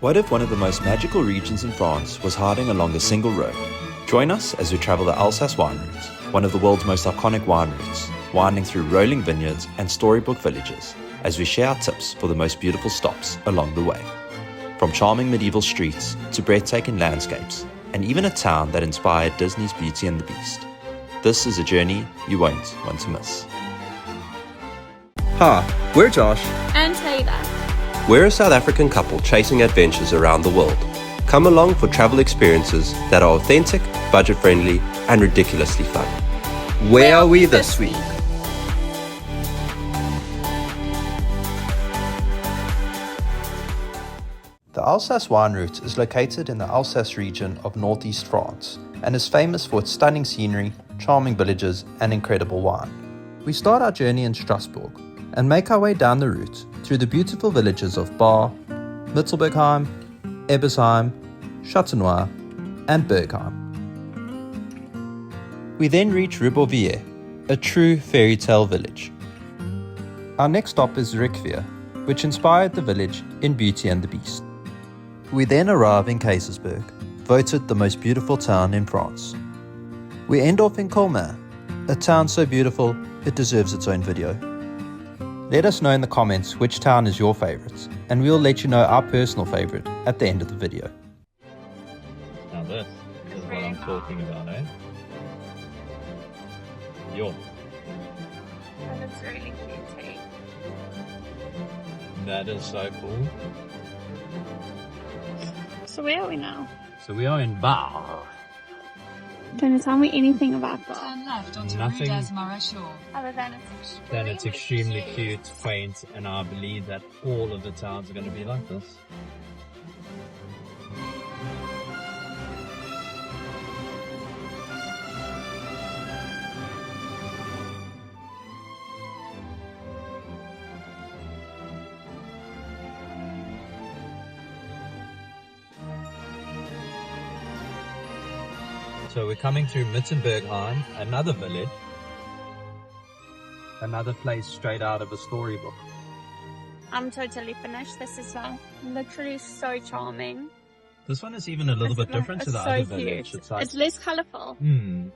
What if one of the most magical regions in France was hiding along a single road? Join us as we travel the Alsace Wine Route, one of the world's most iconic wine routes, winding through rolling vineyards and storybook villages, as we share our tips for the most beautiful stops along the way. From charming medieval streets to breathtaking landscapes, and even a town that inspired Disney's Beauty and the Beast. This is a journey you won't want to miss. Hi, we're Josh. And Taylor. We're a South African couple chasing adventures around the world. Come along for travel experiences that are authentic, budget-friendly, and ridiculously fun. Where are we this week? The Alsace Wine Route is located in the Alsace region of northeast France and is famous for its stunning scenery, charming villages, and incredible wine. We start our journey in Strasbourg and make our way down the route through the beautiful villages of Bar, Mittelbergheim, Ebersheim, Châtenois, and Bergheim. We then reach Ribeauvillé, a true fairytale village. Our next stop is Riquewihr, which inspired the village in Beauty and the Beast. We then arrive in Kaysersberg, voted the most beautiful town in France. We end off in Colmar, a town so beautiful it deserves its own video. Let us know in the comments which town is your favourite, and we'll let you know our personal favourite at the end of the video. Now this is what I'm talking about, eh? Yo. And it's really cute, hey? That is so cool. So where are we now? So we are in Bar. Can you tell me anything about that? Turn left onto Nothing. Rue des Maréchaux. Other than Then it's extremely cute, quaint, and I believe that all of the towns are going to be like this. So we're coming through Mittelbergheim, another village, another place straight out of a storybook. I'm totally finished. This is literally so charming. This one is even a little bit different to the other village. It's less colourful. And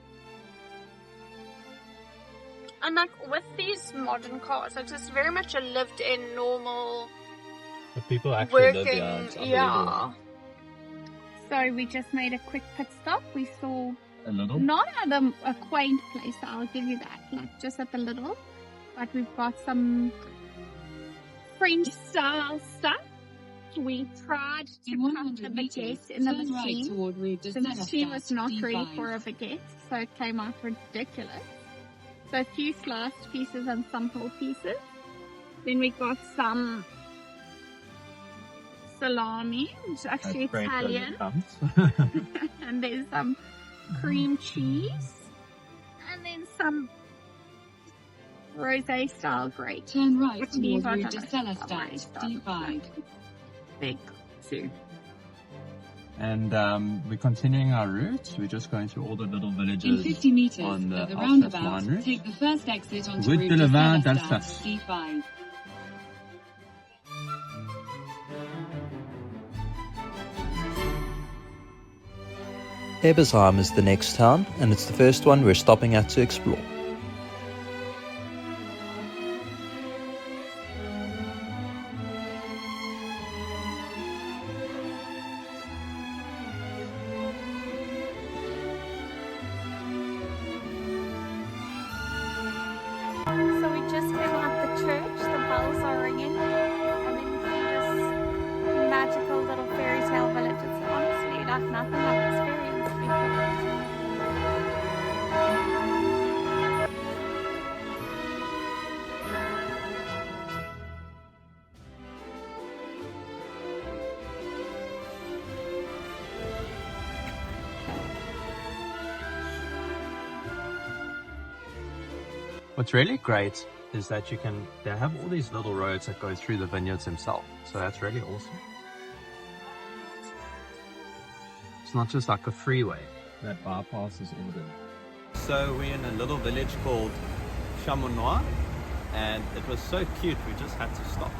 like with these modern cars, it's just very much a lived-in, normal, But people actually live working. here. It's Yeah. unbelievable. So we just made a quick pit stop. We saw A little. not at a quaint place, I'll give you that, like just at the little, but we've got some French style stuff. We tried to cut the baguette in the machine. The machine was not ready for a baguette, so it came out ridiculous. So a few sliced pieces and some whole pieces. Then we got some salami, which is actually Italian. And there's some cream cheese. And then some rosé style grapes. Turn right Which towards means Rue I de don't know. Célestin, D5. Big two. And we're continuing our route. We're just going through all the little villages. In 50 meters on the at the Alsace roundabout, Wine Route. take the first exit onto Route Rue de de Levin Célestin, d'Alsace. D5. Ebersheim is the next town, and it's the first one we're stopping at to explore. So we just came out the church, the bells are ringing, and then we see this magical little fairy tale village. It's honestly like nothing I've experienced before. What's really great is that they have all these little roads that go through the vineyards themselves. So that's really awesome. It's not just like a freeway that bypasses all of it. So we're in a little village called Chamonix, and it was so cute we just had to stop.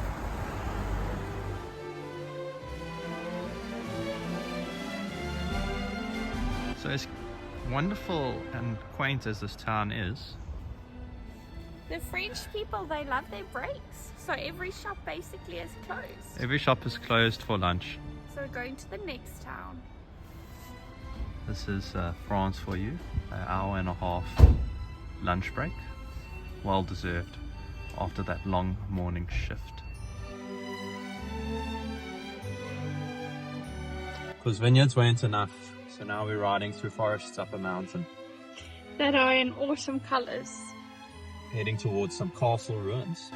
So as wonderful and quaint as this town is, The French people, they love their breaks. So every shop basically is closed. every shop is closed for lunch. So we're going to the next town. This is France for you, an hour and a half lunch break, well deserved after that long morning shift. Because vineyards weren't enough, so now we're riding through forests up a mountain, That are in awesome colors. heading towards some castle ruins.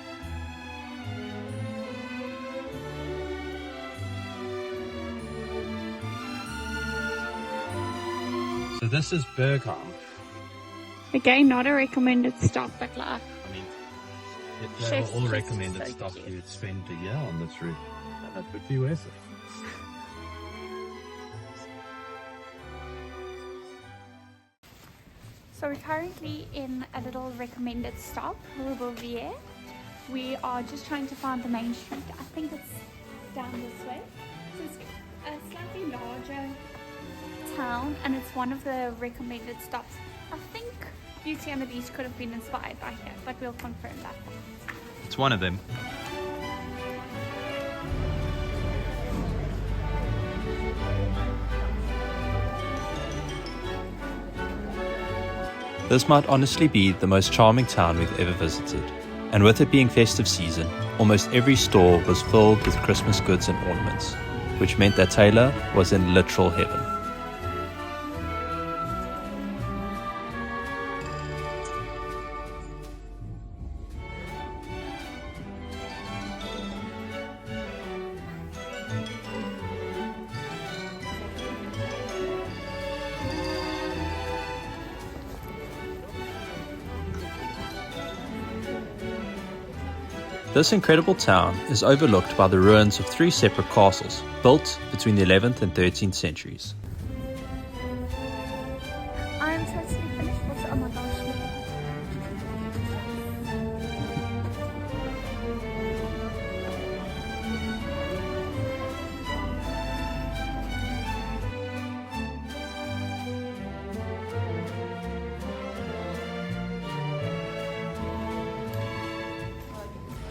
So this is Bergheim. Again, not a recommended stop, but like, I mean, if they Chef's were all kiss is recommended so stuff, cute. you'd spend a year on this route. And that would be worth it. so we're currently in a little recommended stop, Ribeauvillé. We are just trying to find the main street. I think it's down this way. So it's a slightly larger town, and it's one of the recommended stops. I think Beauty and the Beast could have been inspired by here, but we'll confirm that. It's one of them. This might honestly be the most charming town we've ever visited, and with it being festive season, almost every store was filled with Christmas goods and ornaments, which meant that Taylor was in literal heaven. This incredible town is overlooked by the ruins of 3 separate castles, built between the 11th and 13th centuries. I'm totally finished. Oh my gosh.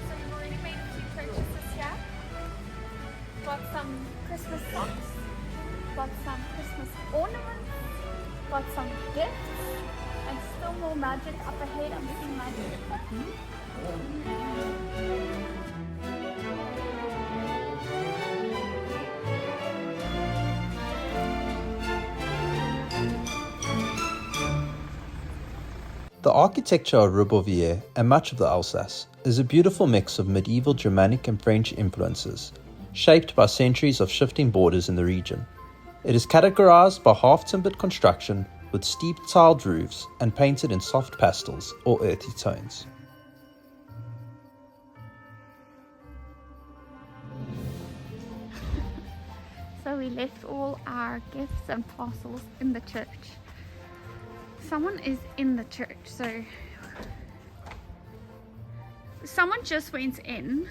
So we've already made a few purchases here. Got some Christmas socks, got some Christmas ornaments, got some gifts, and still more magic up ahead. I'm seeing magic. The architecture of Ribeauvillé and much of the Alsace is a beautiful mix of medieval Germanic and French influences, shaped by centuries of shifting borders in the region. It is categorized by half-timbered construction with steep tiled roofs and painted in soft pastels or earthy tones. So we left all our gifts and parcels in the church. Someone is in the church, so someone just went in.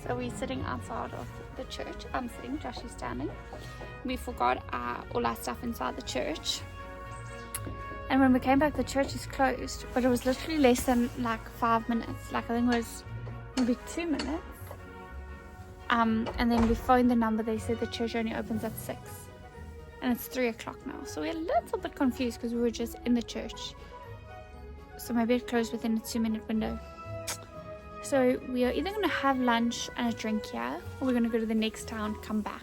So we're sitting outside of the church. I'm sitting, Josh is standing. We forgot all our stuff inside the church. And when we came back, the church is closed, but it was literally less than like 5 minutes. Like I think it was maybe 2 minutes. And then we phoned the number. They said the church only opens at 6. And it's 3 o'clock now. So we're a little bit confused because we were just in the church. So maybe it closed within a 2-minute window. So we are either going to have lunch and a drink here, or we're going to go to the next town, come back.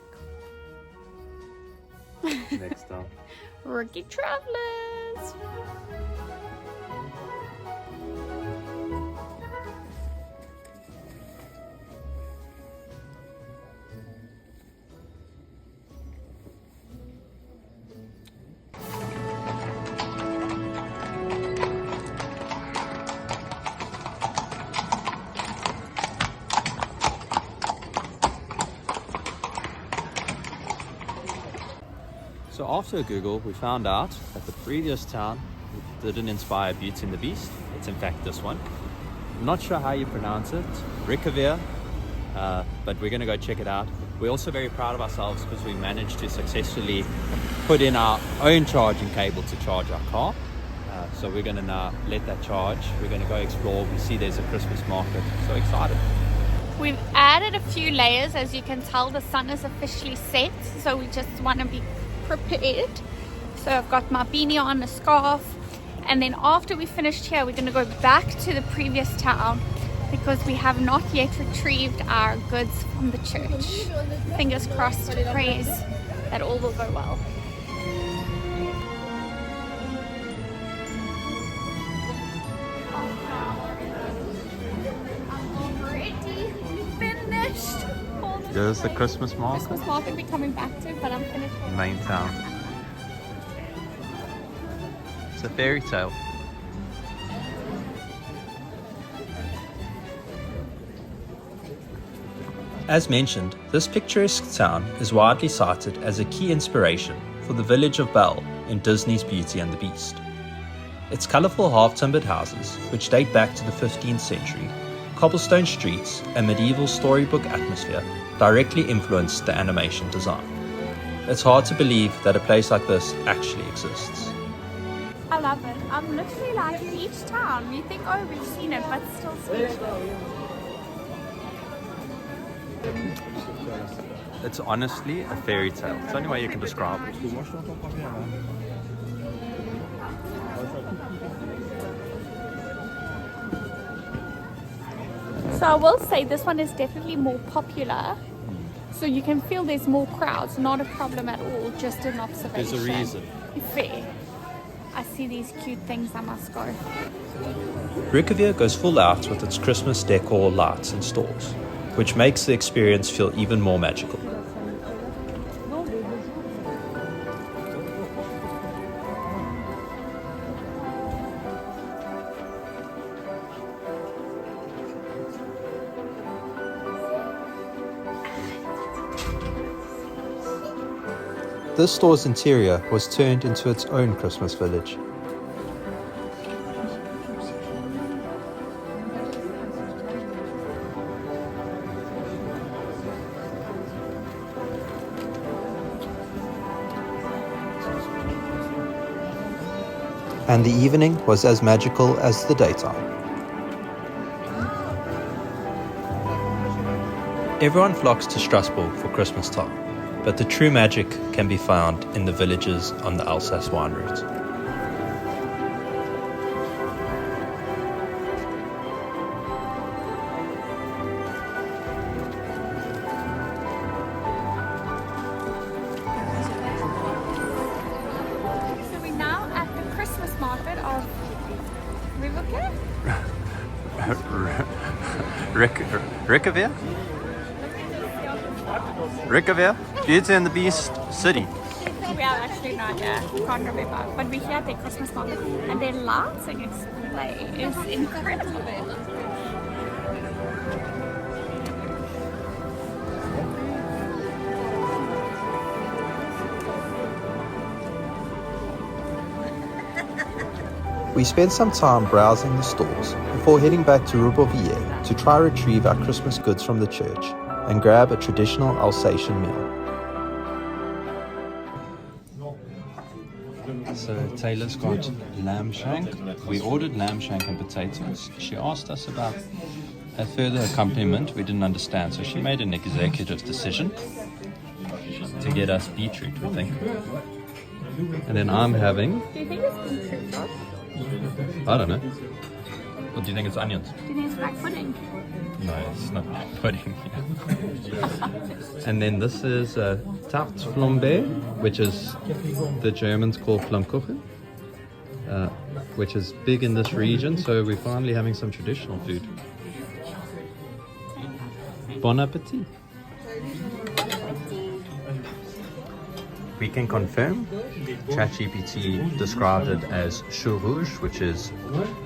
Next up. Rookie travelers! So after Google, we found out that the previous town didn't inspire Beauty and the Beast. It's in fact this one. I'm not sure how you pronounce it. Riquewihr. but we're going to go check it out. We're also very proud of ourselves because we managed to successfully put in our own charging cable to charge our car. So we're going to now let that charge. We're going to go explore. We see there's a Christmas market. So excited. We've added a few layers. As you can tell, the sun is officially set, so we just want to be prepared. So I've got my beanie on, a scarf, and then after we finished here, we're going to go back to the previous town because we have not yet retrieved our goods from the church. Fingers crossed, praise that all will go well. There's the Christmas market. Christmas market we're coming back to, but I'm finished. Main town. It's a fairy tale. As mentioned, this picturesque town is widely cited as a key inspiration for the village of Belle in Disney's Beauty and the Beast. Its colourful half-timbered houses, which date back to the 15th century, cobblestone streets, and medieval storybook atmosphere directly influenced the animation design. It's hard to believe that a place like this actually exists. I love it. I'm literally like in each town. We think, oh, we've seen it, but still speechless. It's honestly a fairy tale. It's the only way you can describe it. So I will say this one is definitely more popular. So you can feel there's more crowds. Not a problem at all, just an observation. There's a reason. Fair. I see these cute things, I must go. Riquewihr goes full out with its Christmas decor, lights and stores, which makes the experience feel even more magical. This store's interior was turned into its own Christmas village. And the evening was as magical as the daytime. Everyone flocks to Strasbourg for Christmas time, but the true magic can be found in the villages on the Alsace Wine Route. So we're now at the Christmas market of Ribeauvillé. Riquewihr? Riquewihr? Beauty and the Beast City. We are actually not here, can't remember. But we're here at their Christmas market and their lighting display is incredible. We spent some time browsing the stores before heading back to Ribeauvillé to try retrieve our Christmas goods from the church and grab a traditional Alsatian meal. So Taylor's got lamb shank. We ordered lamb shank and potatoes. She asked us about a further accompaniment we didn't understand, so she made an executive decision to get us beetroot, we think. And then I'm having... Do you think it's beetroot, Josh? I don't know. Or do you think it's onions? Do you think it's black pudding? No, it's not pudding. And then this is tarte flambée, which is the Germans call Flammkuchen, which is big in this region. So we're finally having some traditional food. Bon appetit. We can confirm ChatGPT described it as chou rouge, which is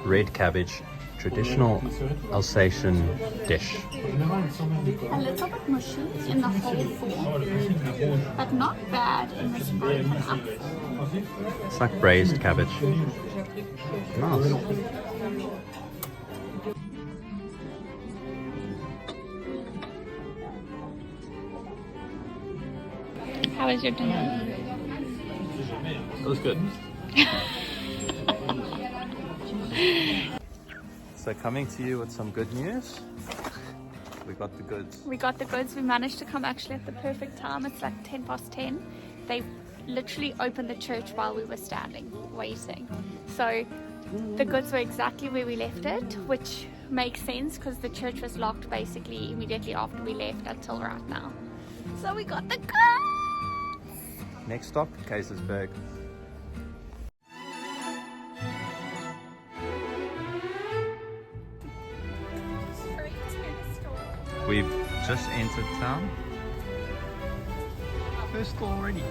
red cabbage, traditional Alsatian dish. A little bit mushy in the whole form, but not bad in the spoon up. It's like braised cabbage. Nice. How was your dinner? It was good. So coming to you with some good news. We got the goods. We got the goods. We managed to come actually at the perfect time. It's like 10:10. They literally opened the church while we were standing, waiting. So the goods were exactly where we left it, which makes sense because the church was locked basically immediately after we left until right now. So we got the goods! Next stop, Kaysersberg. We've just entered town. First store already.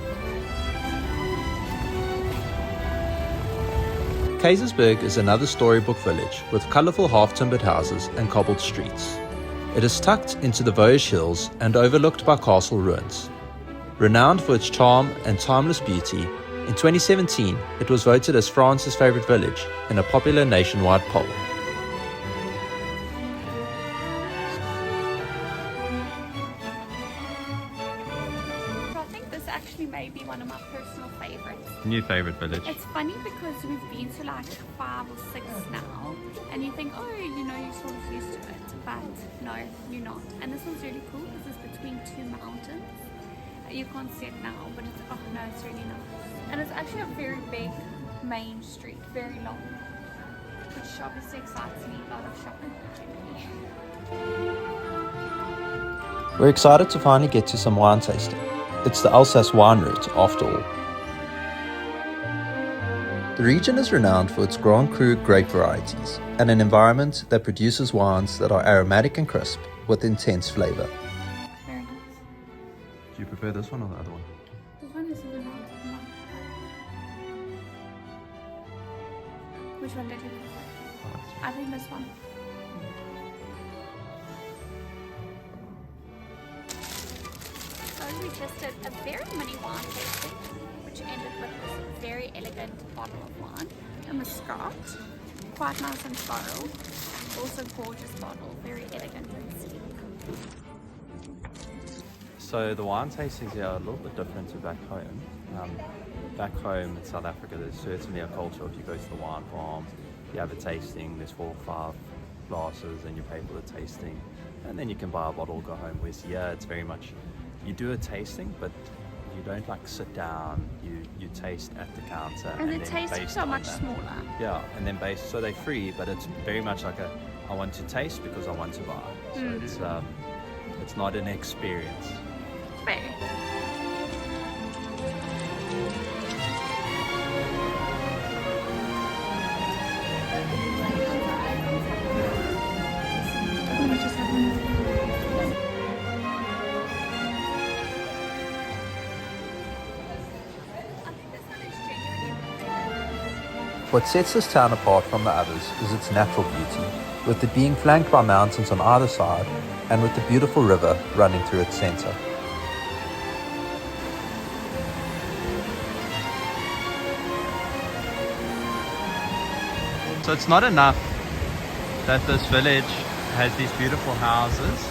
Kaysersberg is another storybook village with colourful half-timbered houses and cobbled streets. It is tucked into the Vosges Hills and overlooked by castle ruins. Renowned for its charm and timeless beauty, in 2017 it was voted as France's favourite village in a popular nationwide poll. Maybe one of my personal favorites. New favourite village. It's funny because we've been to like 5 or 6 now, and you think, oh, you know, you're sort of used to it, but no, you're not. And this one's really cool because it's between 2 mountains. You can't see it now, but it's, oh no, it's really nice. And it's actually a very big main street, very long, which obviously excites me, a lot of shopping. We're excited to finally get to some wine tasting. It's the Alsace Wine Route, after all. The region is renowned for its Grand Cru grape varieties and an environment that produces wines that are aromatic and crisp with intense flavour. Very nice. Do you prefer this one or the other one? This one is really nice. Which one did you prefer? I think this one. We just did a very mini wine tasting, which ended with this very elegant bottle of wine, a Muscat, quite nice and floral, also gorgeous bottle, very elegant and sleek. So the wine tastings here are a little bit different to back home. Back home in South Africa, there's certainly a culture of you go to the wine farm, you have a tasting, there's 4 or 5 glasses and you pay for the tasting, and then you can buy a bottle, go home. Whereas here it's very much you do a tasting, but you don't like sit down, you taste at the counter. And the tastings are much smaller. Yeah, and then so they're free, but it's very much like I want to taste because I want to buy. So it's not an experience. Fair. What sets this town apart from the others is its natural beauty, with it being flanked by mountains on either side and with the beautiful river running through its centre. So it's not enough that this village has these beautiful houses,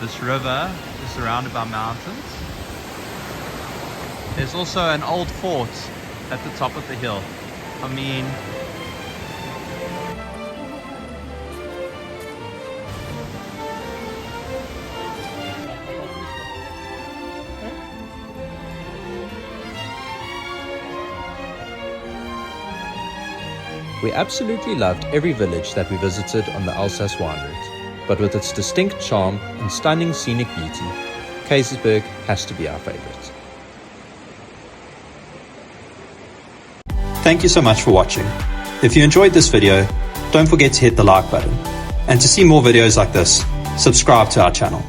this river is surrounded by mountains. There's also an old fort at the top of the hill. I mean, We absolutely loved every village that we visited on the Alsace Wine Route, but with its distinct charm and stunning scenic beauty, Kaysersberg has to be our favourite. Thank you so much for watching. If you enjoyed this video, don't forget to hit the like button. And to see more videos like this, subscribe to our channel.